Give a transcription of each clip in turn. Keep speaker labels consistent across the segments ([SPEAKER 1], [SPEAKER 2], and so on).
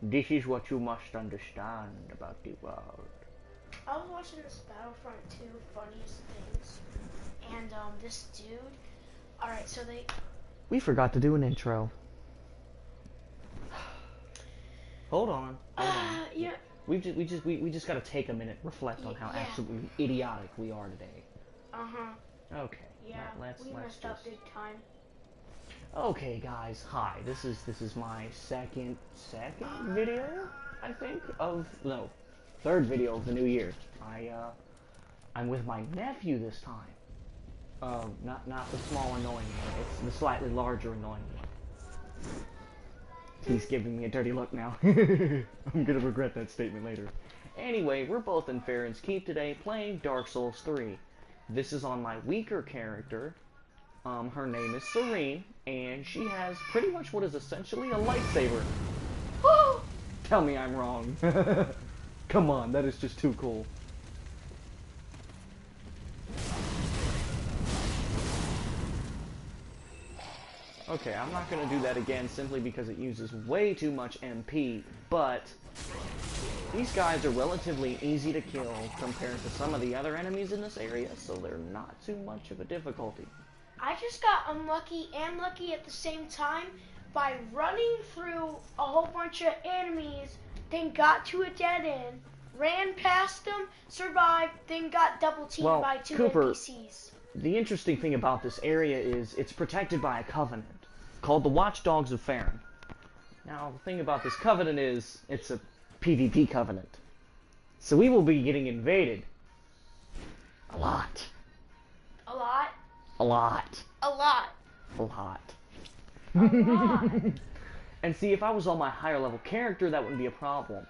[SPEAKER 1] This is what you must understand about the world.
[SPEAKER 2] I was watching this Battlefront 2 funniest things, and this dude. All right, so they.
[SPEAKER 1] We forgot to do an intro. Hold on. Hold on.
[SPEAKER 2] Yeah.
[SPEAKER 1] We just gotta take a minute, reflect on how
[SPEAKER 2] Yeah.
[SPEAKER 1] absolutely idiotic we are today. Okay.
[SPEAKER 2] Yeah.
[SPEAKER 1] Let's
[SPEAKER 2] Messed up big time.
[SPEAKER 1] Okay, guys. Hi. This is my second video, I think, of no, third video of the new year. I'm with my nephew this time. Not the small annoying one. It's the slightly larger annoying one. He's giving me a dirty look now. I'm gonna regret that statement later. Anyway, we're both in Farrons Keep today playing Dark Souls 3. This is on my weaker character. Her name is Serene, and she has pretty much what is essentially a lightsaber.
[SPEAKER 2] Woo!
[SPEAKER 1] Tell me I'm wrong. Come on, that is just too cool. Okay, I'm not going to do that again simply because it uses way too much MP, but these guys are relatively easy to kill compared to some of the other enemies in this area, so they're not too much of a difficulty.
[SPEAKER 2] I just got unlucky and lucky at the same time by running through a whole bunch of enemies, then got to a dead end, ran past them, survived, then got double teamed by two
[SPEAKER 1] Cooper,
[SPEAKER 2] NPCs.
[SPEAKER 1] The interesting thing about this area is it's protected by a covenant called the Watchdogs of Farron. Now, the thing about this covenant is it's a PvP covenant. So we will be getting invaded. A lot.
[SPEAKER 2] A lot?
[SPEAKER 1] A lot.
[SPEAKER 2] A lot.
[SPEAKER 1] A lot.
[SPEAKER 2] A lot.
[SPEAKER 1] And see, if I was on my higher level character, that wouldn't be a problem.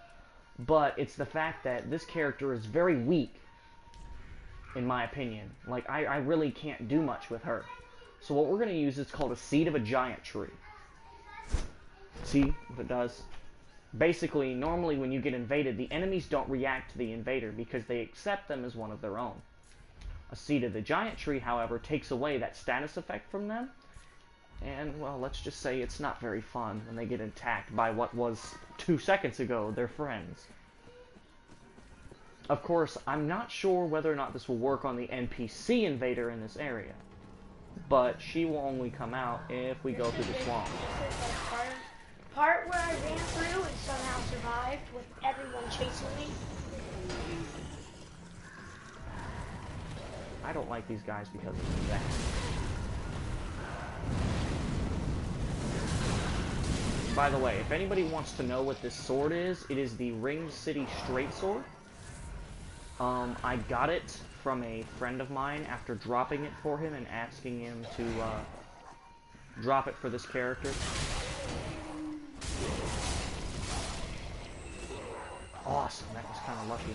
[SPEAKER 1] But it's the fact that this character is very weak, in my opinion. Like, I really can't do much with her. So what we're going to use is called a Seed of a Giant Tree. See if it does. Basically, normally when you get invaded, the enemies don't react to the invader because they accept them as one of their own. A Seed of the Giant Tree, however, takes away that status effect from them. And, well, let's just say it's not very fun when they get attacked by what was 2 seconds ago their friends. Of course, I'm not sure whether or not this will work on the NPC invader in this area. But she will only come out if we go through the swamp.
[SPEAKER 2] Part where I ran through and somehow survived with everyone chasing me.
[SPEAKER 1] I don't like these guys because of that. By the way, if anybody wants to know what this sword is, it is the Ring City Straight Sword. I got it from a friend of mine after dropping it for him and asking him to drop it for this character. Awesome, that was kind of lucky.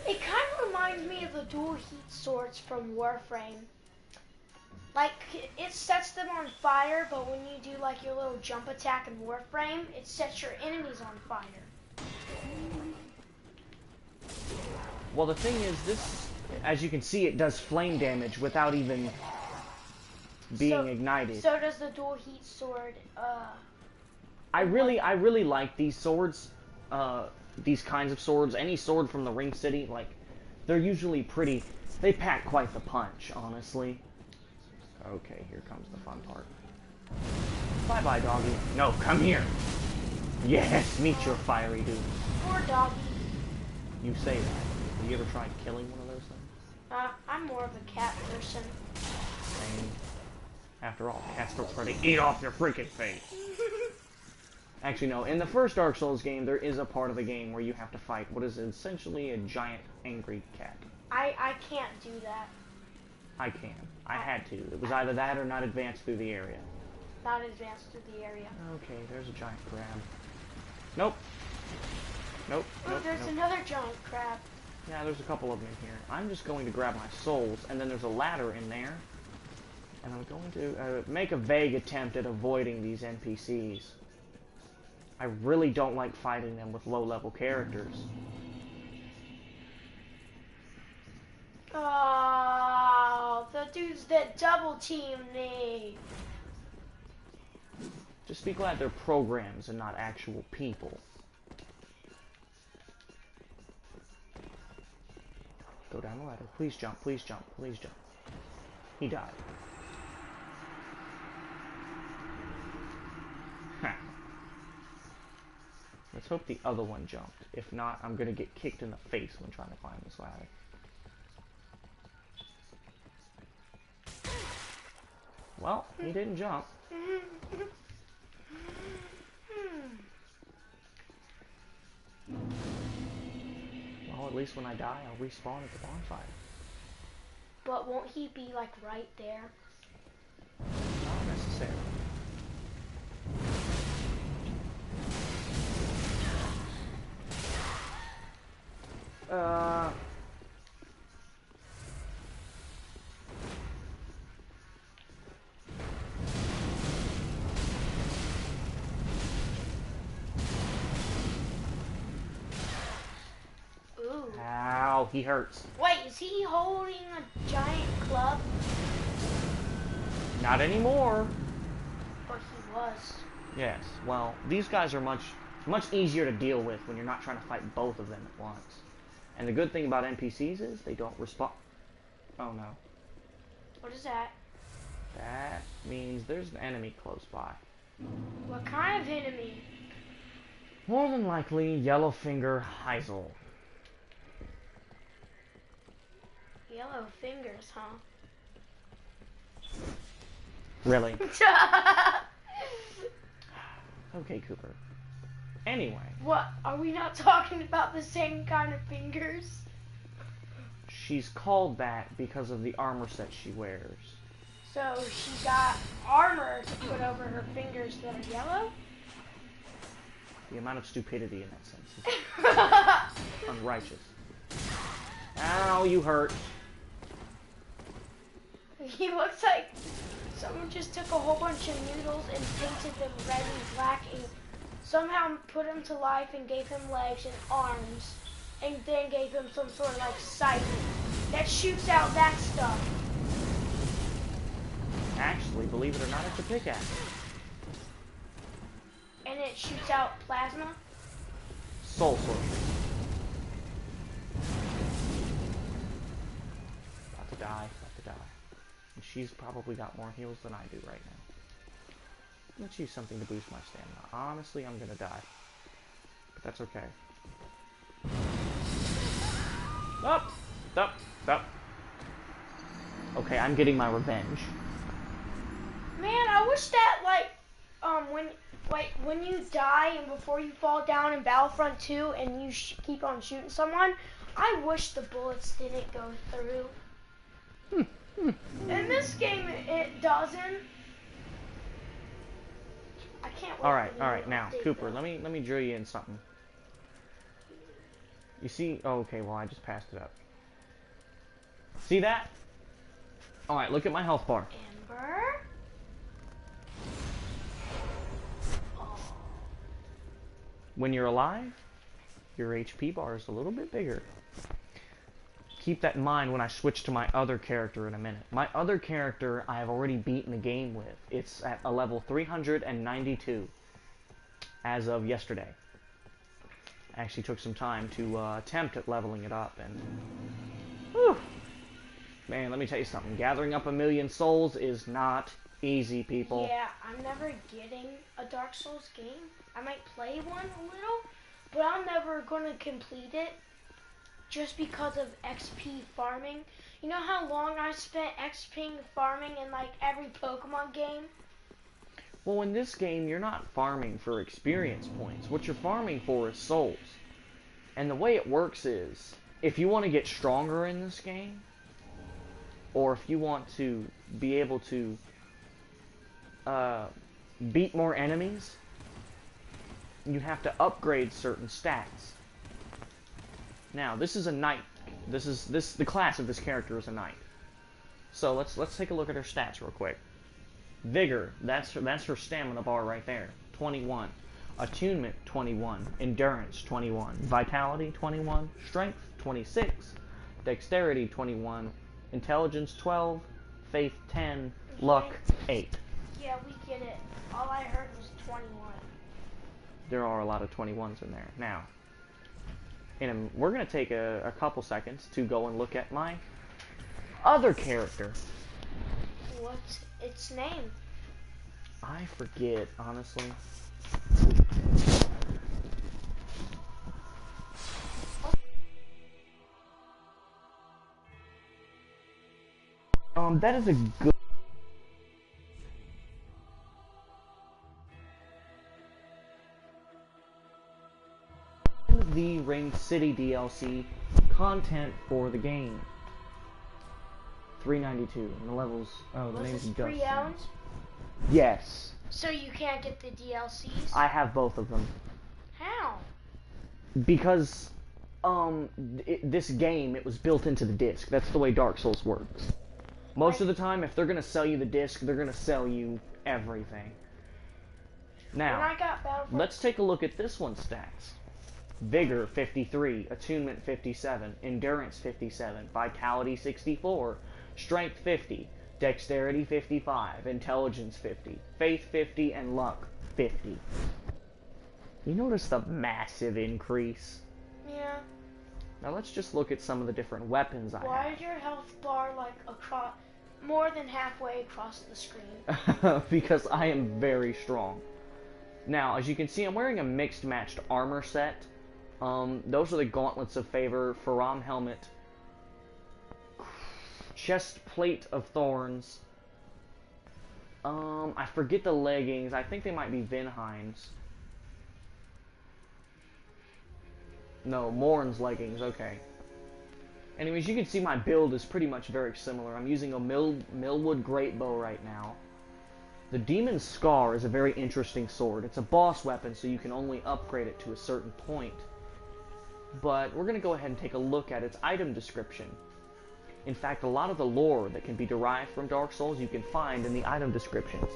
[SPEAKER 2] It kind of reminds me of the dual heat swords from Warframe. Like, it sets them on fire, but when you do like your little jump attack in Warframe, it sets your enemies on fire.
[SPEAKER 1] Well, the thing is, this, as you can see, it does flame damage without even being ignited.
[SPEAKER 2] So does the dual heat sword.
[SPEAKER 1] I really like these swords, these kinds of swords. Any sword from the Ring City, like, they're usually pretty. They pack quite the punch, honestly. Okay, here comes the fun part. Bye-bye, doggy. No, come here. Yes, meet your fiery doom.
[SPEAKER 2] Poor doggy.
[SPEAKER 1] You say that. Have you ever tried killing one of those things?
[SPEAKER 2] I'm more of a cat person.
[SPEAKER 1] Same. After all, cats don't try to eat off your freaking face. Actually, no. In the first Dark Souls game, there is a part of the game where you have to fight what is essentially a giant angry cat.
[SPEAKER 2] I can't do that.
[SPEAKER 1] I can. I had to. It was either that or not advance through the area.
[SPEAKER 2] Not advance through the area.
[SPEAKER 1] Okay, there's a giant crab. Nope. Nope.
[SPEAKER 2] Oh,
[SPEAKER 1] Nope.
[SPEAKER 2] there's
[SPEAKER 1] Nope.
[SPEAKER 2] another giant crab.
[SPEAKER 1] Yeah, there's a couple of them in here. I'm just going to grab my souls, and then there's a ladder in there. And I'm going to make a vague attempt at avoiding these NPCs. I really don't like fighting them with low-level characters.
[SPEAKER 2] Oh, the dudes that double teamed me.
[SPEAKER 1] Just be glad they're programs and not actual people. Go down the ladder. Please jump, please jump, please jump. He died. Huh. Let's hope the other one jumped. If not, I'm gonna get kicked in the face when trying to climb this ladder. Well, he didn't jump. Well, at least when I die, I'll respawn at the bonfire.
[SPEAKER 2] But won't he be like right there?
[SPEAKER 1] Not necessarily.
[SPEAKER 2] Ooh.
[SPEAKER 1] Ow, he hurts.
[SPEAKER 2] Wait, is he holding a giant club?
[SPEAKER 1] Not anymore.
[SPEAKER 2] But he was.
[SPEAKER 1] Yes, well, these guys are much easier to deal with when you're not trying to fight both of them at once. And the good thing about NPCs is they don't respond. Oh no.
[SPEAKER 2] What is that?
[SPEAKER 1] That means there's an enemy close by.
[SPEAKER 2] What kind of enemy?
[SPEAKER 1] More than likely, Yellowfinger Heisel.
[SPEAKER 2] Yellow fingers, huh?
[SPEAKER 1] Really? Okay, Cooper. Anyway.
[SPEAKER 2] What? Are we not talking about the same kind of fingers?
[SPEAKER 1] She's called that because of the armor set she wears.
[SPEAKER 2] So she got armor to put over her fingers that are yellow?
[SPEAKER 1] The amount of stupidity in that sense is unrighteous. Ow, you hurt.
[SPEAKER 2] He looks like someone just took a whole bunch of noodles and painted them red and black and somehow put him to life and gave him legs and arms and then gave him some sort of like sight that shoots out that stuff.
[SPEAKER 1] Actually, believe it or not, it's a pickaxe.
[SPEAKER 2] And it shoots out plasma?
[SPEAKER 1] Soul sorcery. About to die, about to die. And she's probably got more heals than I do right now. Let's use something to boost my stamina. Honestly, I'm gonna die. But that's okay. Up! Up! Up! Okay, I'm getting my revenge.
[SPEAKER 2] Man, I wish that when you die and before you fall down in Battlefront 2 and you keep on shooting someone, I wish the bullets didn't go through. In this game, it doesn't. I can't wait.
[SPEAKER 1] All right. Now, Cooper, let me drill you in something. You see? Oh, okay. Well, I just passed it up. See that? All right. Look at my health bar.
[SPEAKER 2] Amber.
[SPEAKER 1] When you're alive, your HP bar is a little bit bigger. Keep that in mind when I switch to my other character in a minute. My other character I have already beaten the game with. It's at a level 392 as of yesterday. I actually took some time to attempt at leveling it up, and whew, man, let me tell you something. Gathering up 1,000,000 souls is not easy, people.
[SPEAKER 2] Yeah, I'm never getting a Dark Souls game. I might play one a little, but I'm never gonna complete it just because of XP farming. You know how long I spent XP farming in like every Pokemon game?
[SPEAKER 1] Well, in this game, you're not farming for experience points. What you're farming for is souls. And the way it works is, if you want to get stronger in this game, or if you want to be able to beat more enemies, you have to upgrade certain stats. Now, this is a knight. The class of this character is a knight. So let's take a look at her stats real quick. Vigor, that's her stamina bar right there, 21. Attunement, 21. Endurance, 21. Vitality, 21. Strength, 26. Dexterity, 21. Intelligence, 12. Faith, 10. Luck, 8.
[SPEAKER 2] Yeah, we get it. All I heard was 21.
[SPEAKER 1] There are a lot of 21s in there. Now, And we're going to take a couple seconds to go and look at my other character.
[SPEAKER 2] What's its name?
[SPEAKER 1] I forget, honestly. That is a good... The Ring City DLC content for the game. 392. And the levels... Oh, the name's Dustin.
[SPEAKER 2] Pre-owned?
[SPEAKER 1] Yes.
[SPEAKER 2] So you can't get the DLCs?
[SPEAKER 1] I have both of them.
[SPEAKER 2] How?
[SPEAKER 1] Because, this game, it was built into the disc. That's the way Dark Souls works. Most of the time, if they're going to sell you the disc, they're going to sell you everything. Now, let's take a look at this one's stats. Vigor 53, Attunement 57, Endurance 57, Vitality 64, Strength 50, Dexterity 55, Intelligence 50, Faith 50, and Luck 50. You notice the massive increase?
[SPEAKER 2] Yeah.
[SPEAKER 1] Now let's just look at some of the different weapons I have.
[SPEAKER 2] Why is your health bar like across, more than halfway across the screen?
[SPEAKER 1] Because I am very strong. Now, as you can see, I'm wearing a mixed matched armor set. Those are the gauntlets of favor, Farrons helmet, chest plate of thorns. I forget the leggings. I think they might be Vinheim's. No, Morn's leggings. Okay. Anyways, you can see my build is pretty much very similar. I'm using a Millwood Greatbow right now. The Demon's Scar is a very interesting sword. It's a boss weapon, so you can only upgrade it to a certain point. But we're going to go ahead and take a look at its item description. In fact, a lot of the lore that can be derived from Dark Souls you can find in the item descriptions.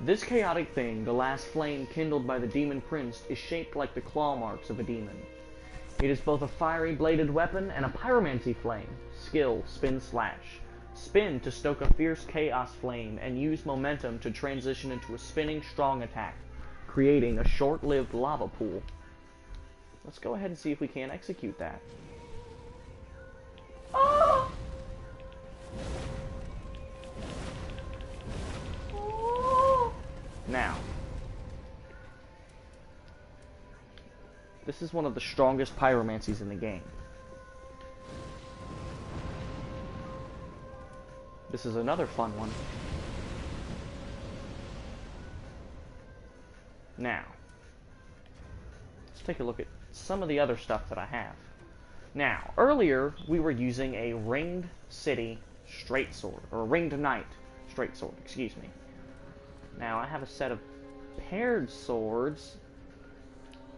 [SPEAKER 1] This chaotic thing, the last flame kindled by the Demon Prince, is shaped like the claw marks of a demon. It is both a fiery bladed weapon and a pyromancy flame. Skill, spin slash. Spin to stoke a fierce chaos flame and use momentum to transition into a spinning strong attack, creating a short-lived lava pool. Let's go ahead and see if we can execute that. Oh! Oh! Now, this is one of the strongest pyromancies in the game. This is another fun one. Now, let's take a look at some of the other stuff that I have. Now, earlier we were using a Ringed City straight sword, or a Ringed Knight straight sword, excuse me. Now, I have a set of paired swords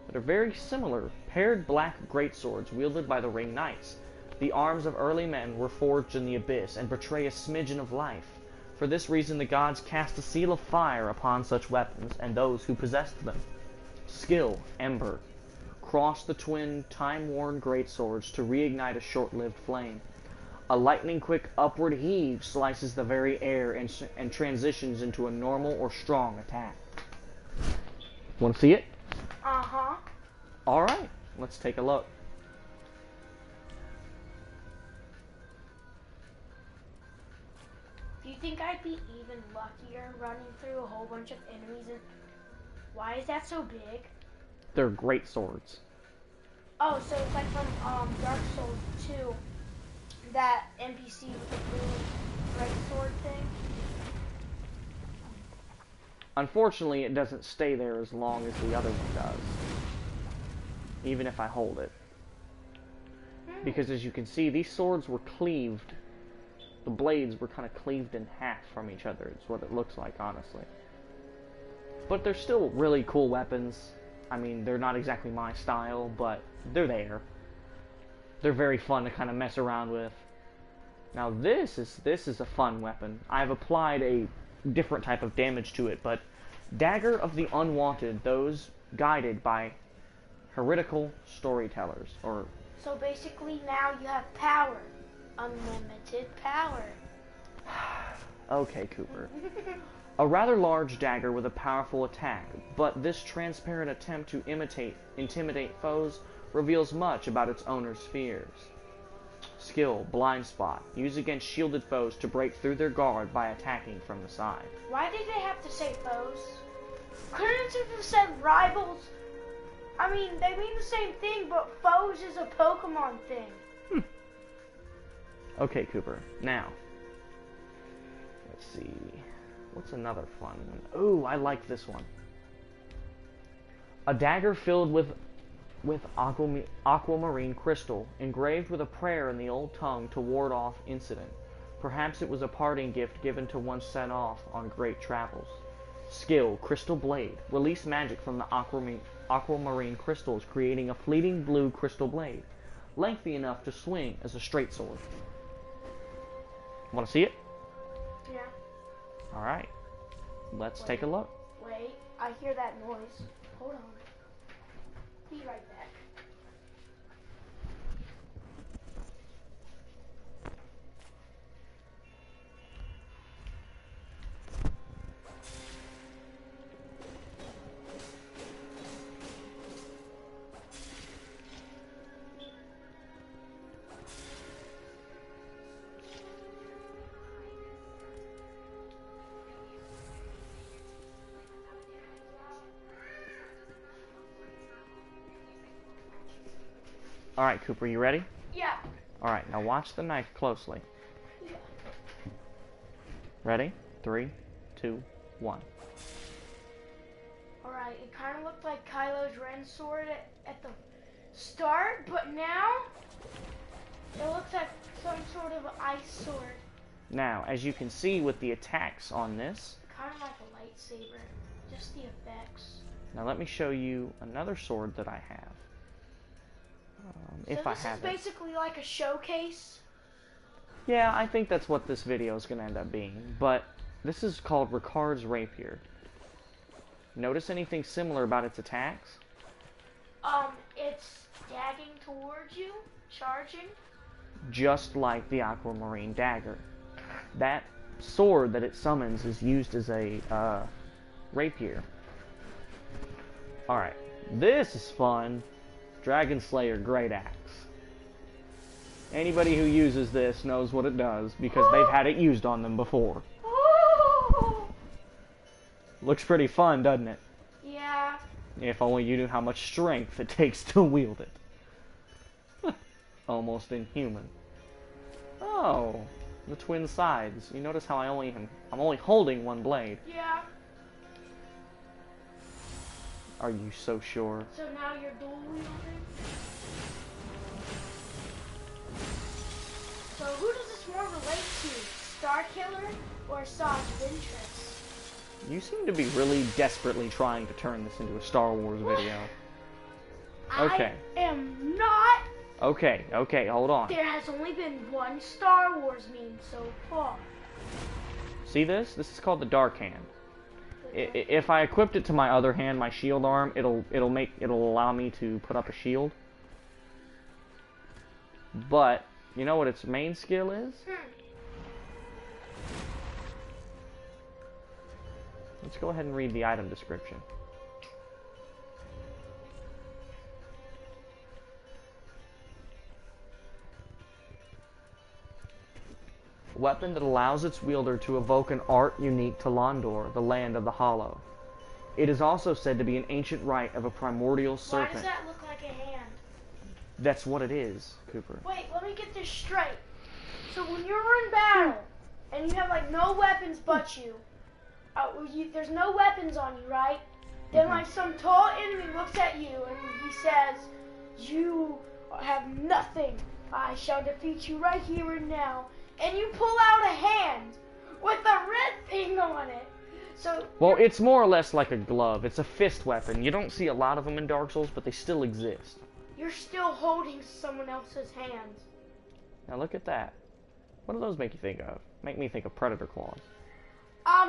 [SPEAKER 1] that are very similar. Paired black greatswords wielded by the Ringed Knights. The arms of early men were forged in the abyss and portray a smidgen of life. For this reason, the gods cast a seal of fire upon such weapons and those who possessed them. Skill, Ember. Cross the twin, time-worn greatswords to reignite a short-lived flame. A lightning-quick upward heave slices the very air and transitions into a normal or strong attack. Want to see it?
[SPEAKER 2] Uh-huh.
[SPEAKER 1] Alright, let's take a look.
[SPEAKER 2] Do you think I'd be even luckier running through a whole bunch of enemies? And why is that so big?
[SPEAKER 1] They're great swords.
[SPEAKER 2] Oh, so it's like from Dark Souls 2, that NPC with the blue red sword thing?
[SPEAKER 1] Unfortunately, it doesn't stay there as long as the other one does. Even if I hold it. Because as you can see, these swords were cleaved. The blades were kind of cleaved in half from each other. It's what it looks like, honestly. But they're still really cool weapons. I mean, they're not exactly my style, but they're there. They're very fun to kind of mess around with. Now this is a fun weapon. I've applied a different type of damage to it, but Dagger of the Unwanted, those guided by heretical storytellers, or...
[SPEAKER 2] So basically now you have power. Unlimited power.
[SPEAKER 1] Okay, Cooper. A rather large dagger with a powerful attack, but this transparent attempt to intimidate foes reveals much about its owner's fears. Skill, blind spot. Used against shielded foes to break through their guard by attacking from the side.
[SPEAKER 2] Why did they have to say foes? Couldn't it have said rivals? I mean, they mean the same thing, but foes is a Pokemon thing.
[SPEAKER 1] Okay, Cooper. Now, let's see. What's another fun one? Ooh, I like this one. A dagger filled with aquamarine crystal, engraved with a prayer in the old tongue to ward off incident. Perhaps it was a parting gift given to one sent off on great travels. Skill, crystal blade. Release magic from the aquamarine crystals, creating a fleeting blue crystal blade, lengthy enough to swing as a straight sword. Want to see it?
[SPEAKER 2] Yeah.
[SPEAKER 1] Alright. Let's take a look.
[SPEAKER 2] Wait, I hear that noise. Hold on. Be right back.
[SPEAKER 1] Alright, Cooper, you ready?
[SPEAKER 2] Yeah.
[SPEAKER 1] Alright, now watch the knife closely.
[SPEAKER 2] Yeah.
[SPEAKER 1] Ready? 3, 2, 1.
[SPEAKER 2] Alright, it kind of looked like Kylo's Ren sword at the start, but now it looks like some sort of ice sword.
[SPEAKER 1] Now, as you can see with the attacks on this,
[SPEAKER 2] Kind of like a lightsaber, just the effects.
[SPEAKER 1] now let me show you another sword that I have. If I have
[SPEAKER 2] So this is basically like a showcase?
[SPEAKER 1] Yeah, I think that's what this video is going to end up being. But this is called Ricard's Rapier. Notice anything similar about its attacks?
[SPEAKER 2] It's dagging towards you, charging.
[SPEAKER 1] Just like the Aquamarine Dagger. That sword that it summons is used as a rapier. Alright, this is fun. Dragon Slayer Great Axe. Anybody who uses this knows what it does because they've had it used on them before. Looks pretty fun, doesn't it?
[SPEAKER 2] Yeah.
[SPEAKER 1] If only you knew how much strength it takes to wield it. Almost inhuman. Oh, the twin sides. You notice how I'm only holding one blade.
[SPEAKER 2] Yeah.
[SPEAKER 1] Are you so sure?
[SPEAKER 2] So now you're dual wielding? So who does this more relate to? Starkiller or Saw's Ventress?
[SPEAKER 1] You seem to be really desperately trying to turn this into a Star Wars video. Okay.
[SPEAKER 2] I am not.
[SPEAKER 1] Okay, hold on.
[SPEAKER 2] There has only been one Star Wars meme so far.
[SPEAKER 1] See this? This is called the Dark Hand. If I equipped it to my other hand, my shield arm, it'll allow me to put up a shield. But you know what its main skill is? Let's go ahead and read the item description. Weapon that allows its wielder to evoke an art unique to Londor, the land of the Hollow. It is also said to be an ancient rite of a primordial serpent.
[SPEAKER 2] Why does that look like a hand?
[SPEAKER 1] That's what it is, Cooper.
[SPEAKER 2] Wait, let me get this straight. So when you're in battle and you have like no weapons but you, there's no weapons on you, right? Then like some tall enemy looks at you and he says, "You have nothing. I shall defeat you right here and now." And you pull out a hand with a red thing on it. So
[SPEAKER 1] well, it's more or less like a glove. It's a fist weapon. You don't see a lot of them in Dark Souls, but they still exist.
[SPEAKER 2] You're still holding someone else's hand.
[SPEAKER 1] Now look at that. What do those make you think of? Make me think of Predator Claws.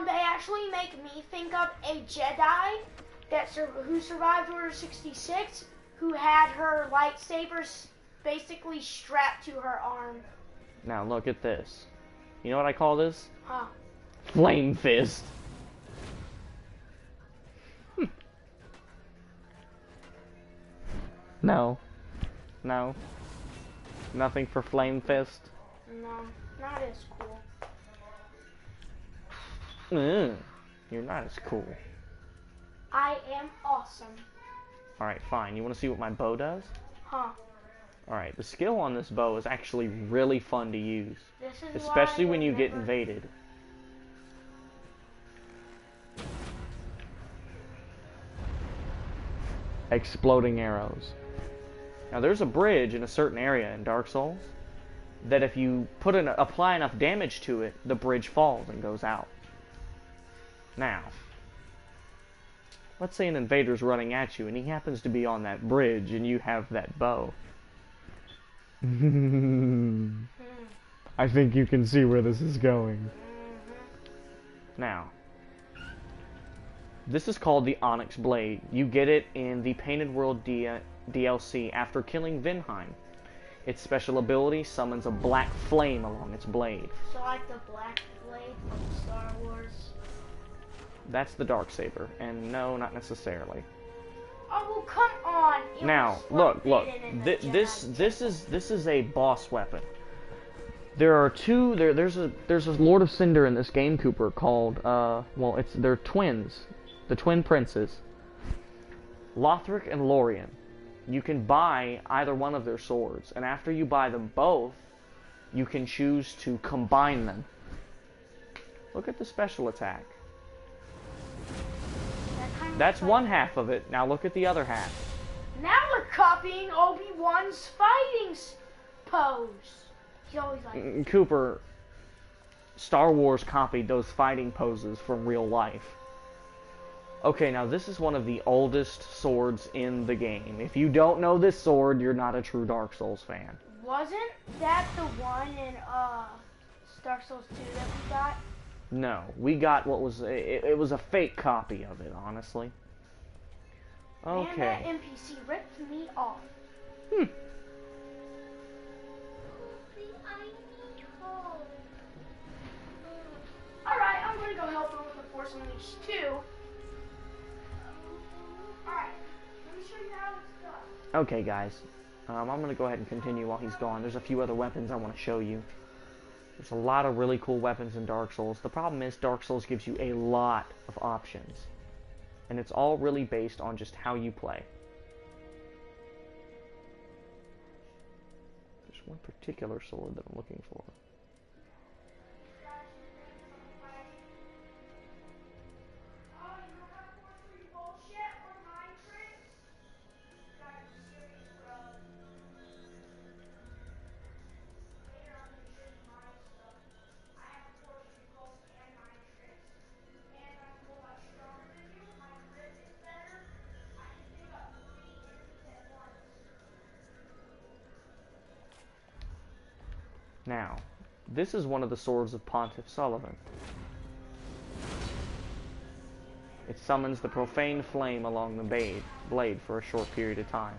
[SPEAKER 2] They actually make me think of a Jedi who survived Order 66, who had her lightsabers basically strapped to her arm.
[SPEAKER 1] Now look at this. You know what I call this?
[SPEAKER 2] Huh.
[SPEAKER 1] Flame Fist. No. No. Nothing for Flame Fist?
[SPEAKER 2] No, not as cool.
[SPEAKER 1] You're not as cool.
[SPEAKER 2] I am awesome.
[SPEAKER 1] Alright, fine. You want to see what my bow does?
[SPEAKER 2] Huh.
[SPEAKER 1] Alright, the skill on this bow is actually really fun to use.
[SPEAKER 2] This is
[SPEAKER 1] Especially
[SPEAKER 2] why
[SPEAKER 1] when you get
[SPEAKER 2] never...
[SPEAKER 1] invaded. Exploding arrows. Now there's a bridge in a certain area in Dark Souls that if you apply enough damage to it, the bridge falls and goes out. Now, let's say an invader's running at you and he happens to be on that bridge and you have that bow. I think you can see where this is going. Now, this is called the Onyx Blade. You get it in the Painted World DLC after killing Vinheim. Its special ability summons a black flame along its blade.
[SPEAKER 2] So like the Black Blade from Star Wars?
[SPEAKER 1] That's the Darksaber, and no, not necessarily.
[SPEAKER 2] Oh, well, come on!
[SPEAKER 1] Now, look. This is a boss weapon. There are two. There's a Lord of Cinder in this game, Cooper, called they're twins, the twin princes, Lothric and Lorien. You can buy either one of their swords, and after you buy them both, you can choose to combine them. Look at the special attack. That's one half of it. Now look at the other half.
[SPEAKER 2] Now we're copying Obi-Wan's fighting pose. He's always like...
[SPEAKER 1] Cooper, Star Wars copied those fighting poses from real life. Okay, now this is one of the oldest swords in the game. If you don't know this sword, you're not a true Dark Souls fan.
[SPEAKER 2] Wasn't that the one in Dark Souls 2 that we got?
[SPEAKER 1] No, we got what was it was a fake copy of it, honestly. Okay.
[SPEAKER 2] Man, that NPC ripped me off. Alright, I'm gonna go help him with the Force Unleashed 2. Alright, let me show you how it's done.
[SPEAKER 1] Okay, guys. I'm gonna go ahead and continue while he's gone. There's a few other weapons I want to show you. There's a lot of really cool weapons in Dark Souls. The problem is Dark Souls gives you a lot of options. And it's all really based on just how you play. There's one particular sword that I'm looking for. Now, this is one of the swords of Pontiff Sullivan. It summons the profane flame along the blade for a short period of time.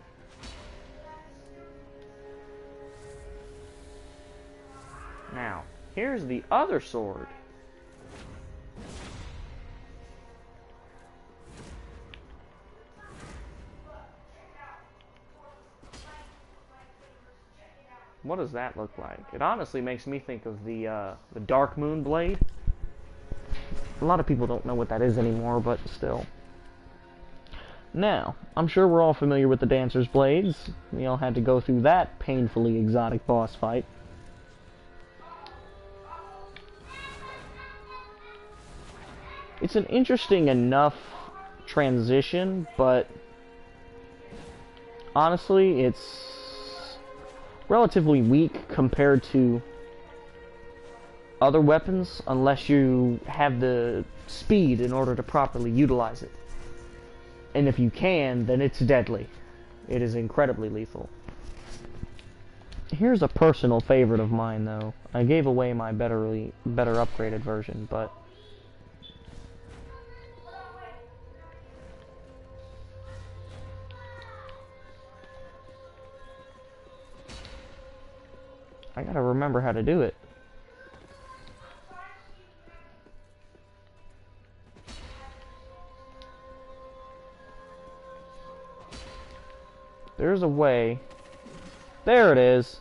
[SPEAKER 1] Now, here's the other sword. What does that look like? It honestly makes me think of the Dark Moon blade. A lot of people don't know what that is anymore, but still. Now, I'm sure we're all familiar with the Dancer's Blades. We all had to go through that painfully exotic boss fight. It's an interesting enough transition, but honestly, it's relatively weak compared to other weapons unless you have the speed in order to properly utilize it. And if you can, then it's deadly. It is incredibly lethal. Here's a personal favorite of mine, though. I gave away my better upgraded version, but I gotta remember how to do it. There's a way. There it is.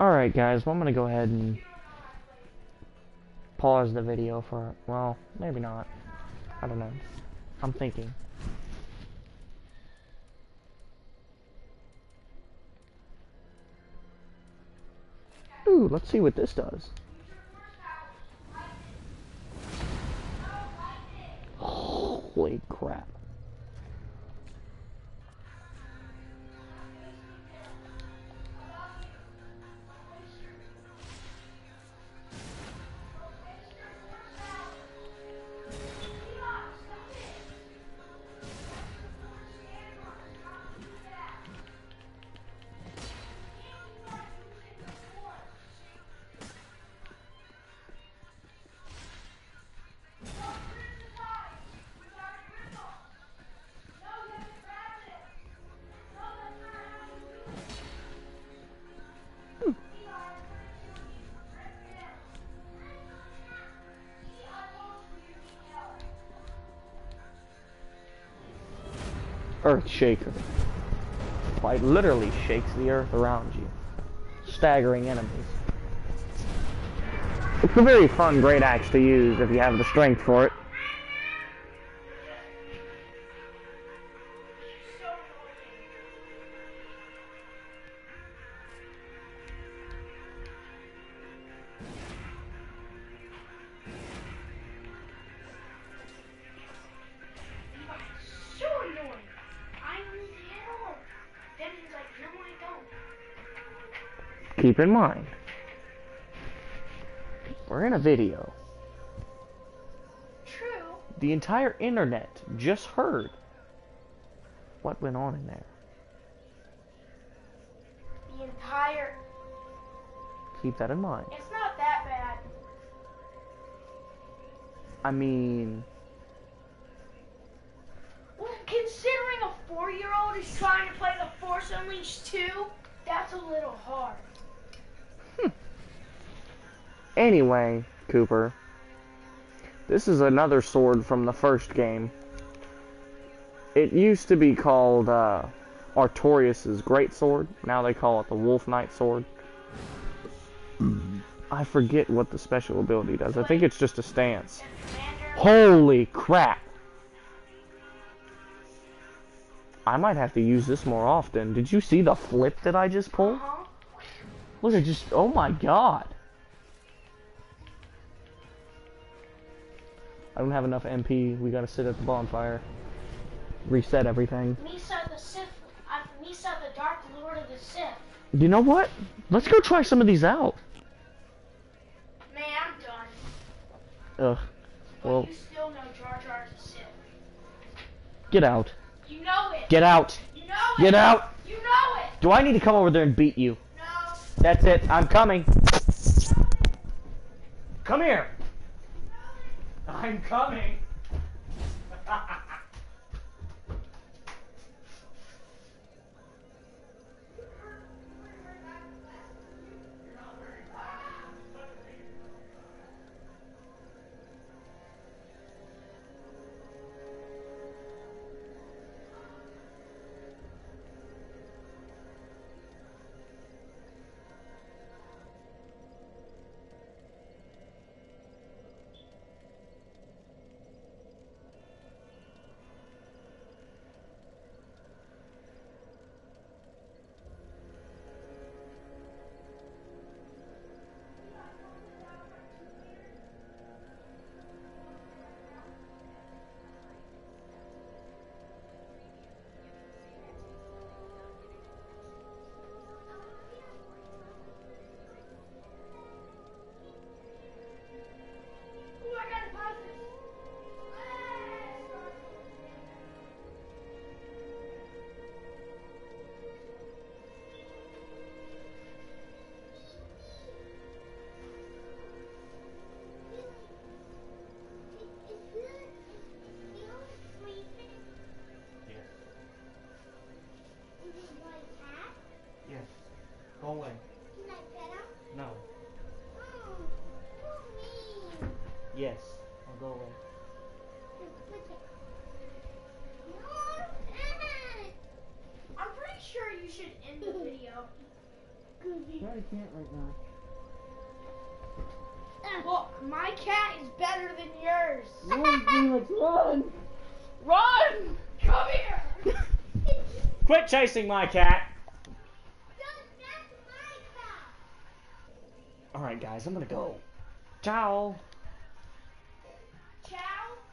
[SPEAKER 1] Alright guys, well, I'm gonna go ahead and pause the video for, well, maybe not. I don't know. I'm thinking. Ooh, let's see what this does. Holy crap. Earth Shaker. Quite literally shakes the earth around you, staggering enemies. It's a very fun great axe to use if you have the strength for it. Keep in mind, we're in a video.
[SPEAKER 2] True.
[SPEAKER 1] The entire internet just heard what went on in there.
[SPEAKER 2] The entire...
[SPEAKER 1] Keep that in mind.
[SPEAKER 2] It's not that bad.
[SPEAKER 1] I mean...
[SPEAKER 2] Well, considering a 4-year-old is trying to play the Force Unleashed 2, that's a little hard.
[SPEAKER 1] Anyway, Cooper, this is another sword from the first game. It used to be called Artorias' Great Sword. Now they call it the Wolf Knight Sword. I forget what the special ability does. I think it's just a stance. Holy crap! I might have to use this more often. Did you see the flip that I just pulled? Look at just, oh my god. I don't have enough MP. We gotta sit at the bonfire. Reset everything.
[SPEAKER 2] Misa the Sith. Misa the Dark Lord of the Sith.
[SPEAKER 1] You know what? Let's go try some of these out.
[SPEAKER 2] Man, I'm done.
[SPEAKER 1] Ugh. Well,
[SPEAKER 2] you still know Jar Jar's a Sith.
[SPEAKER 1] get out.
[SPEAKER 2] You know it.
[SPEAKER 1] Get out.
[SPEAKER 2] You know it.
[SPEAKER 1] Get out.
[SPEAKER 2] You know it.
[SPEAKER 1] Do I need to come over there and beat you?
[SPEAKER 2] No.
[SPEAKER 1] That's it. I'm coming. Come here. I'm coming. Yes, I'll go away.
[SPEAKER 2] I'm pretty sure you should end the video.
[SPEAKER 1] I can't right now.
[SPEAKER 2] Look, my cat is better than yours.
[SPEAKER 1] Run! Run!
[SPEAKER 2] Come here.
[SPEAKER 1] Quit chasing my cat! Alright guys, I'm gonna go. Ciao!